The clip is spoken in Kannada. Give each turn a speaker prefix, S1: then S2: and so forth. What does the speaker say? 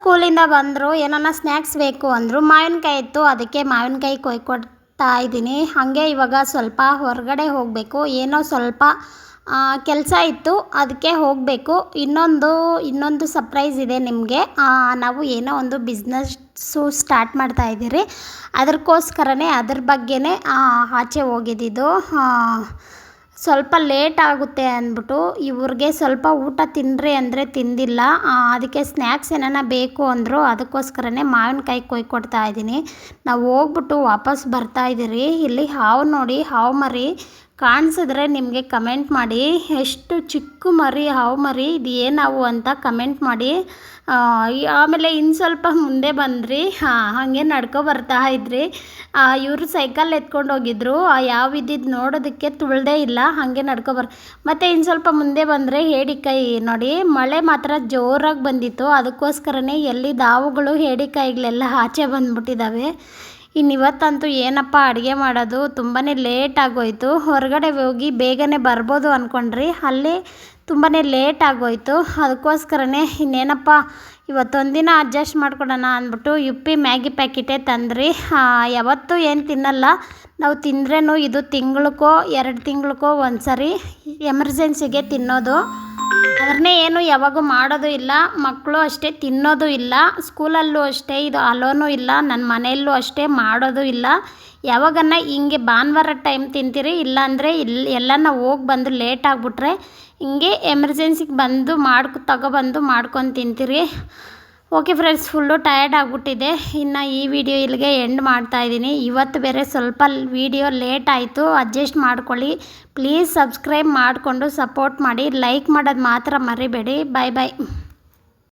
S1: ಸ್ಕೂಲಿಂದ ಬಂದರು, ಏನನ್ನ ಸ್ನ್ಯಾಕ್ಸ್ ಬೇಕು ಅಂದರು. ಮಾವಿನಕಾಯಿ ಇತ್ತು, ಅದಕ್ಕೆ ಮಾವಿನಕಾಯಿ ಕೊಯ್ಕೊಡ್ತಾ ಇದ್ದೀನಿ. ಹಾಗೆ ಇವಾಗ ಸ್ವಲ್ಪ ಹೊರಗಡೆ ಹೋಗಬೇಕು, ಏನೋ ಸ್ವಲ್ಪ ಕೆಲಸ ಇತ್ತು, ಅದಕ್ಕೆ ಹೋಗಬೇಕು. ಇನ್ನೊಂದು ಸರ್ಪ್ರೈಸ್ ಇದೆ ನಿಮಗೆ. ನಾವು ಏನೋ ಒಂದು ಬಿಸ್ನೆಸ್ಸು ಸ್ಟಾರ್ಟ್ ಮಾಡ್ತಾ ಇದ್ದೀರಿ, ಅದಕ್ಕೋಸ್ಕರನೇ ಅದ್ರ ಬಗ್ಗೆನೇ ಆಚೆ ಹೋಗಿದ್ದಿದ್ದು. ಸ್ವಲ್ಪ ಲೇಟ್ ಆಗುತ್ತೆ ಅಂದ್ಬಿಟ್ಟು ಇವ್ರಿಗೆ ಸ್ವಲ್ಪ ಊಟ ತಿನ್ನಿರಿ ಅಂದರೆ ತಿಂದಿಲ್ಲ. ಅದಕ್ಕೆ ಸ್ನ್ಯಾಕ್ಸ್ ಏನಾನ ಬೇಕು ಅಂದರು, ಅದಕ್ಕೋಸ್ಕರನೇ ಮಾವಿನಕಾಯಿ ಕೊಯ್ಕೊಡ್ತಾ ಇದ್ದೀನಿ. ನಾವು ಹೋಗ್ಬಿಟ್ಟು ವಾಪಸ್ ಬರ್ತಾ ಇದ್ದೀರಿ. ಇಲ್ಲಿ ಹಾವು ನೋಡಿ, ಹಾವು ಮರಿ ಕಾಣಿಸಿದ್ರೆ ನಿಮಗೆ ಕಮೆಂಟ್ ಮಾಡಿ. ಎಷ್ಟು ಚಿಕ್ಕ ಮರಿ, ಹಾವು ಮರಿ, ಇದು ಏನು ಹಾವು ಅಂತ ಕಮೆಂಟ್ ಮಾಡಿ. ಆಮೇಲೆ ಇನ್ನು ಸ್ವಲ್ಪ ಮುಂದೆ ಬಂದ್ರಿ, ಹಾಗೆ ನಡ್ಕೊ ಬರ್ತಾ ಇದ್ರಿ. ಇವರು ಸೈಕಲ್ ಎತ್ಕೊಂಡು ಹೋಗಿದ್ರು, ಯಾವ ಇದ್ದಿದ್ದು ನೋಡೋದಕ್ಕೆ ತುಳ್ದೇ ಇಲ್ಲ, ಹಾಗೆ ಮತ್ತು ಇನ್ನು ಸ್ವಲ್ಪ ಮುಂದೆ ಬಂದರೆ ಹೇಡಿಕಾಯಿ ನೋಡಿ. ಮಳೆ ಮಾತ್ರ ಜೋರಾಗಿ ಬಂದಿತ್ತು, ಅದಕ್ಕೋಸ್ಕರನೇ ಎಲ್ಲಿ ಹಾವುಗಳು ಹೇಡಿಕಾಯಿಗಳೆಲ್ಲ ಆಚೆ ಬಂದ್ಬಿಟ್ಟಿದ್ದಾವೆ. ಇವತ್ತಂತೂ ಏನಪ್ಪ ಅಡುಗೆ ಮಾಡೋದು, ತುಂಬಾ ಲೇಟ್ ಆಗೋಯಿತು. ಹೊರಗಡೆ ಹೋಗಿ ಬೇಗನೆ ಬರ್ಬೋದು ಅಂದ್ಕೊಂಡ್ರಿ, ಅಲ್ಲೇ ತುಂಬಾ ಲೇಟ್ ಆಗೋಯಿತು. ಅದಕ್ಕೋಸ್ಕರನೇ ಇನ್ನೇನಪ್ಪ ಇವತ್ತೊಂದಿನ ಅಡ್ಜಸ್ಟ್ ಮಾಡ್ಕೊಡೋಣ ಅಂದ್ಬಿಟ್ಟು ಯುಪ್ಪಿ ಮ್ಯಾಗಿ ಪ್ಯಾಕೆಟೇ ತಂದ್ರಿ. ಯಾವತ್ತೂ ಏನು ತಿನ್ನಲ್ಲ ನಾವು, ತಿಂದ್ರೇನು ಇದು ತಿಂಗಳಿಗೋ 2 ತಿಂಗಳಿಗೋ ಒಂದು ಸರಿ ಎಮರ್ಜೆನ್ಸಿಗೆ ತಿನ್ನೋದು. ಅದನ್ನೇ ಏನು ಯಾವಾಗೂ ಮಾಡೋದು ಇಲ್ಲ. ಮಕ್ಕಳು ಅಷ್ಟೇ ತಿನ್ನೋದು ಇಲ್ಲ. ಸ್ಕೂಲಲ್ಲೂ ಅಷ್ಟೇ ಇದು ಅಲೋನೂ ಇಲ್ಲ, ನನ್ನ ಮನೆಯಲ್ಲೂ ಅಷ್ಟೇ ಮಾಡೋದು ಇಲ್ಲ. ಯಾವಾಗನ್ನ ಹಿಂಗೆ ಭಾನುವಾರ ಟೈಮ್ ತಿಂತೀರಿ, ಇಲ್ಲಾಂದರೆ ಎಲ್ಲನ ಹೋಗಿ ಬಂದು ಲೇಟ್ ಆಗಿಬಿಟ್ರೆ ಹಿಂಗೆ ಎಮರ್ಜೆನ್ಸಿಗೆ ಬಂದು ತಗೊಬಂದು ಮಾಡ್ಕೊಂಡು ತಿಂತೀರಿ. ಓಕೆ ಫ್ರೆಂಡ್ಸ್, ಫುಲ್ಲು ಟಯರ್ಡ್ ಆಗಿಬಿಟ್ಟಿದೆ. ಇನ್ನು ಈ ವಿಡಿಯೋ ಇಲ್ಲಿಗೆ ಎಂಡ್ ಮಾಡ್ತಾಯಿದ್ದೀನಿ. ಇವತ್ತು ಬೇರೆ ಸ್ವಲ್ಪ ವಿಡಿಯೋ ಲೇಟ್ ಆಯಿತು, ಅಡ್ಜಸ್ಟ್ ಮಾಡ್ಕೊಳ್ಳಿ. ಪ್ಲೀಸ್ ಸಬ್ಸ್ಕ್ರೈಬ್ ಮಾಡಿಕೊಂಡು ಸಪೋರ್ಟ್ ಮಾಡಿ, ಲೈಕ್ ಮಾಡೋದು ಮಾತ್ರ ಮರಿಬೇಡಿ. ಬಾಯ್ ಬಾಯ್.